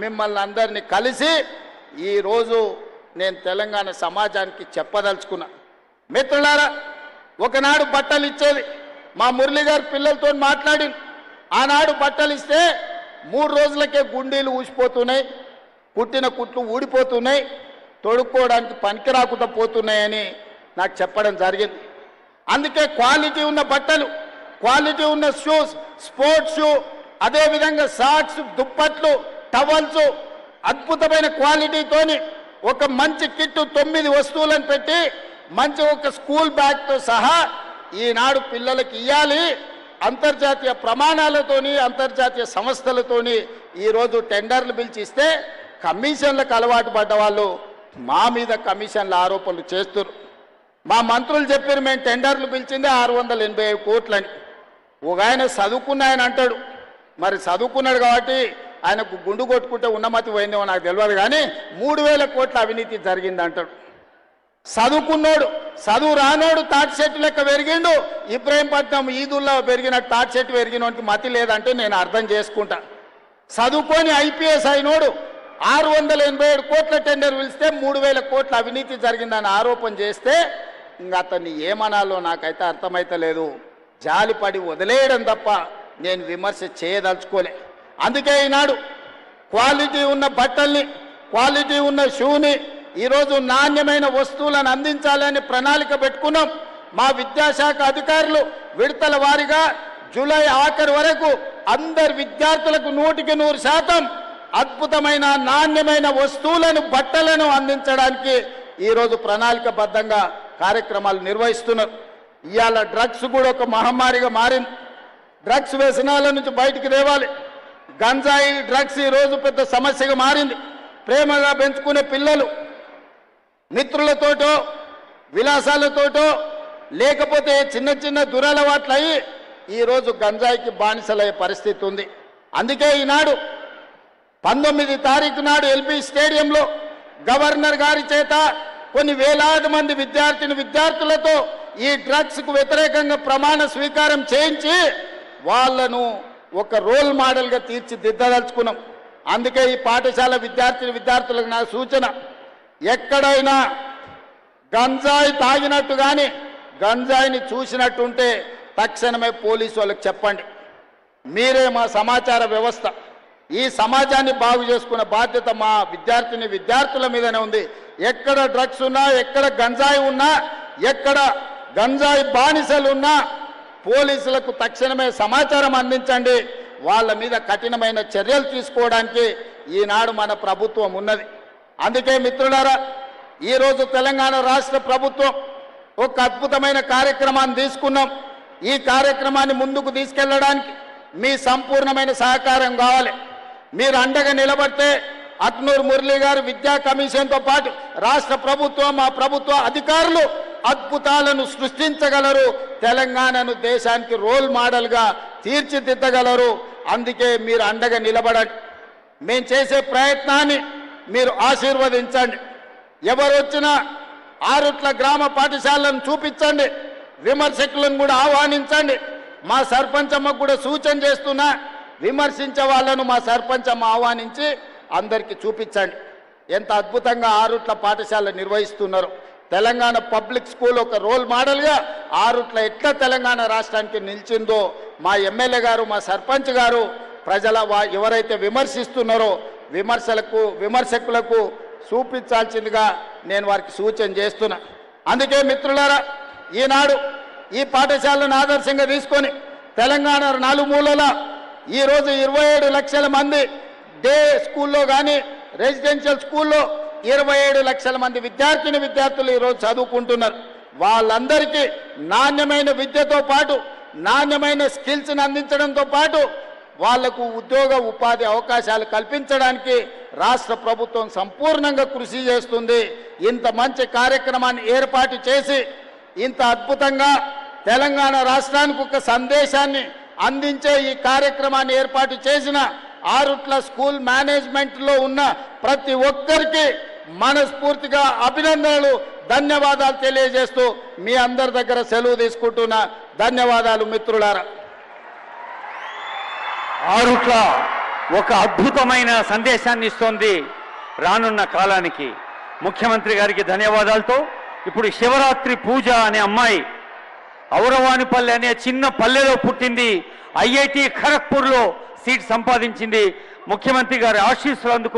మిమ్మల్ని అందరినీ కలిసి ఈ రోజు నేను తెలంగాణ సమాజానికి చెప్పదలుచుకున్నా. మిత్రులారా, ఒకనాడు బట్టలు ఇచ్చేది మా మురళి గారు పిల్లలతో మాట్లాడి, ఆనాడు బట్టలు ఇస్తే 3 రోజులకే గుండీలు ఊసిపోతున్నాయి, కుట్టిన కుట్లు ఊడిపోతున్నాయి, తొడుక్కోవడానికి పనికి రాకుండా పోతున్నాయని నాకు చెప్పడం జరిగింది. అందుకే క్వాలిటీ ఉన్న బట్టలు, క్వాలిటీ ఉన్న షూస్, స్పోర్ట్స్ షూ, అదేవిధంగా సాక్స్, దుప్పట్లు, టవల్స్ అద్భుతమైన క్వాలిటీతోని ఒక మంచి కిట్టు 9 వస్తువులను పెట్టి మంచి ఒక స్కూల్ బ్యాగ్తో సహా ఈనాడు పిల్లలకి ఇవ్వాలి. అంతర్జాతీయ ప్రమాణాలతోని అంతర్జాతీయ సంస్థలతోని ఈరోజు టెండర్లు పిలిచి ఇస్తే కమిషన్లకు అలవాటు పడ్డ వాళ్ళు మా మీద కమిషన్ల ఆరోపణలు చేస్తున్నారు. మా మంత్రులు చెప్పారు మేము టెండర్లు పిలిచిందే 687 కోట్లని. ఒక ఆయన చదువుకున్న ఆయన అంటాడు, మరి చదువుకున్నాడు కాబట్టి ఆయనకు గుండు కొట్టుకుంటే ఉన్నమతి పోయిందేమో నాకు తెలియదు, కానీ 3000 కోట్ల అవినీతి జరిగింది అంటాడు. చదువుకున్నోడు, చదువు రానోడు తాటి చెట్టు లెక్క పెరిగిండు. ఇబ్రహీంపట్నం ఈదుల్లో పెరిగిన తాటి చెట్టు పెరిగినోడికి మతి లేదంటే నేను అర్థం చేసుకుంటా. చదువుకొని ఐపీఎస్ అయినోడు 687 కోట్ల టెండర్ పిలిస్తే 3000 కోట్ల అవినీతి జరిగిందని ఆరోపణ చేస్తే ఇంకా అతన్ని ఏమనాలో నాకైతే అర్థమైతలేదు. జాలిపడి వదిలేయడం తప్ప నేను విమర్శ చేయదలుచుకోలే. అందుకే ఈనాడు క్వాలిటీ ఉన్న బట్టల్ని, క్వాలిటీ ఉన్న షూని, ఈరోజు నాణ్యమైన వస్తువులను అందించాలని ప్రణాళిక పెట్టుకున్నాం. మా విద్యాశాఖ అధికారులు విడతల వారీగా జూలై ఆఖరి వరకు అందరి విద్యార్థులకు 100% అద్భుతమైన నాణ్యమైన వస్తువులను, బట్టలను అందించడానికి ఈరోజు ప్రణాళికబద్ధంగా కార్యక్రమాలు నిర్వహిస్తున్నారు. ఇవాళ డ్రగ్స్ కూడా ఒక మహమ్మారిగా మారింది. డ్రగ్స్ వ్యసనాల నుంచి బయటికి తేవాలి. గంజాయి డ్రగ్స్ ఈరోజు పెద్ద సమస్యగా మారింది. ప్రేమగా పెంచుకునే పిల్లలు మిత్రులతోటో విలాసాలతోటో లేకపోతే చిన్న చిన్న దురలవాట్లు అయ్యి ఈరోజు గంజాయికి బానిసలయ్యే పరిస్థితి ఉంది. అందుకే ఈనాడు 19 తారీఖు నాడు ఎల్బీ స్టేడియంలో గవర్నర్ గారి చేత కొన్ని వేలాది మంది విద్యార్థులతో ఈ డ్రగ్స్కు వ్యతిరేకంగా ప్రమాణ స్వీకారం చేయించి వాళ్ళను ఒక రోల్ మోడల్గా తీర్చిదిద్దదలుచుకున్నాం. అందుకే ఈ పాఠశాల విద్యార్థులకు నా సూచన, ఎక్కడైనా గంజాయి తాగినట్టు కానీ గంజాయిని చూసినట్టుంటే తక్షణమే పోలీసు వాళ్ళకి చెప్పండి. మీరే మా సమాచార వ్యవస్థ. ఈ సమాజాన్ని బాగు చేసుకునే బాధ్యత మా విద్యార్థుల మీదనే ఉంది. ఎక్కడ డ్రగ్స్ ఉన్నా, ఎక్కడ గంజాయి ఉన్నా, ఎక్కడ గంజాయి బానిసలు ఉన్నా పోలీసులకు తక్షణమే సమాచారం అందించండి. వాళ్ళ మీద కఠినమైన చర్యలు తీసుకోవడానికి ఈనాడు మన ప్రభుత్వం ఉన్నది. అందుకే మిత్రులారా, ఈరోజు తెలంగాణ రాష్ట్ర ప్రభుత్వం ఒక అద్భుతమైన కార్యక్రమాన్ని తీసుకున్నాం. ఈ కార్యక్రమాన్ని ముందుకు తీసుకెళ్లడానికి మీ సంపూర్ణమైన సహకారం కావాలి. మీరు అండగా నిలబడితే అక్నూర్ మురళి గారు విద్యా కమిషన్తో పాటు రాష్ట్ర ప్రభుత్వం, మా ప్రభుత్వ అధికారులు అద్భుతాలను సృష్టించగలరు. తెలంగాణను దేశానికి రోల్ మోడల్గా తీర్చిదిద్దగలరు. అందుకే మీరు అండగా నిలబడండి. మేము చేసే ప్రయత్నాన్ని మీరు ఆశీర్వదించండి. ఎవరు వచ్చినా ఆరుట్ల గ్రామ పాఠశాలను చూపించండి. విమర్శకులను కూడా ఆహ్వానించండి. మా సర్పంచమ్మకు కూడా సూచన చేస్తున్నా, విమర్శించే వాళ్ళను మా సర్పంచమ్మ ఆహ్వానించి అందరికీ చూపించండి ఎంత అద్భుతంగా ఆరుట్ల పాఠశాల నిర్వహిస్తున్నారు. తెలంగాణ పబ్లిక్ స్కూల్ ఒక రోల్ మోడల్గా ఆరుట్ల ఎట్లా తెలంగాణ రాష్ట్రానికి నిలిచిందో మా ఎమ్మెల్యే గారు, మా సర్పంచ్ గారు ఎవరైతే విమర్శిస్తున్నారో విమర్శకులకు చూపించాల్సిందిగా నేను వారికి సూచన చేస్తున్నా. అందుకే మిత్రులారా, ఈనాడు ఈ పాఠశాలను ఆదర్శంగా తీసుకొని తెలంగాణ నలుమూలల ఈరోజు 27 లక్షల మంది డే స్కూల్లో కానీ రెసిడెన్షియల్ స్కూల్లో 27 లక్షల మంది విద్యార్థులు ఈరోజు చదువుకుంటున్నారు. వాళ్ళందరికీ నాణ్యమైన విద్యతో పాటు నాణ్యమైన స్కిల్స్ని అందించడంతో పాటు వాళ్లకు ఉద్యోగ ఉపాధి అవకాశాలు కల్పించడానికి రాష్ట్ర ప్రభుత్వం సంపూర్ణంగా కృషి చేస్తుంది. ఇంత మంచి కార్యక్రమాన్ని ఏర్పాటు చేసి ఇంత అద్భుతంగా తెలంగాణ రాష్ట్రానికి ఒక సందేశాన్ని అందించే ఈ కార్యక్రమాన్ని ఏర్పాటు చేసిన ఆరుట్ల స్కూల్ మేనేజ్మెంట్లో ఉన్న ప్రతి ఒక్కరికి మనస్ఫూర్తిగా అభినందనలు, ధన్యవాదాలు తెలియజేస్తూ మీ అందరి దగ్గర సెలవు తీసుకుంటున్నా. ధన్యవాదాలు మిత్రులారా. ఆరుట్ల ఒక అద్భుతమైన సందేశాన్ని ఇస్తోంది రానున్న కాలానికి. ముఖ్యమంత్రి గారికి ధన్యవాదాలతో ఇప్పుడు శివరాత్రి పూజ అనే అమ్మాయి ఔరవానిపల్లె అనే చిన్న పల్లెలో పుట్టింది, ఐఐటి ఖరగ్పూర్లో సీట్ సంపాదించింది. ముఖ్యమంత్రి గారి ఆశీస్సులు అందుకు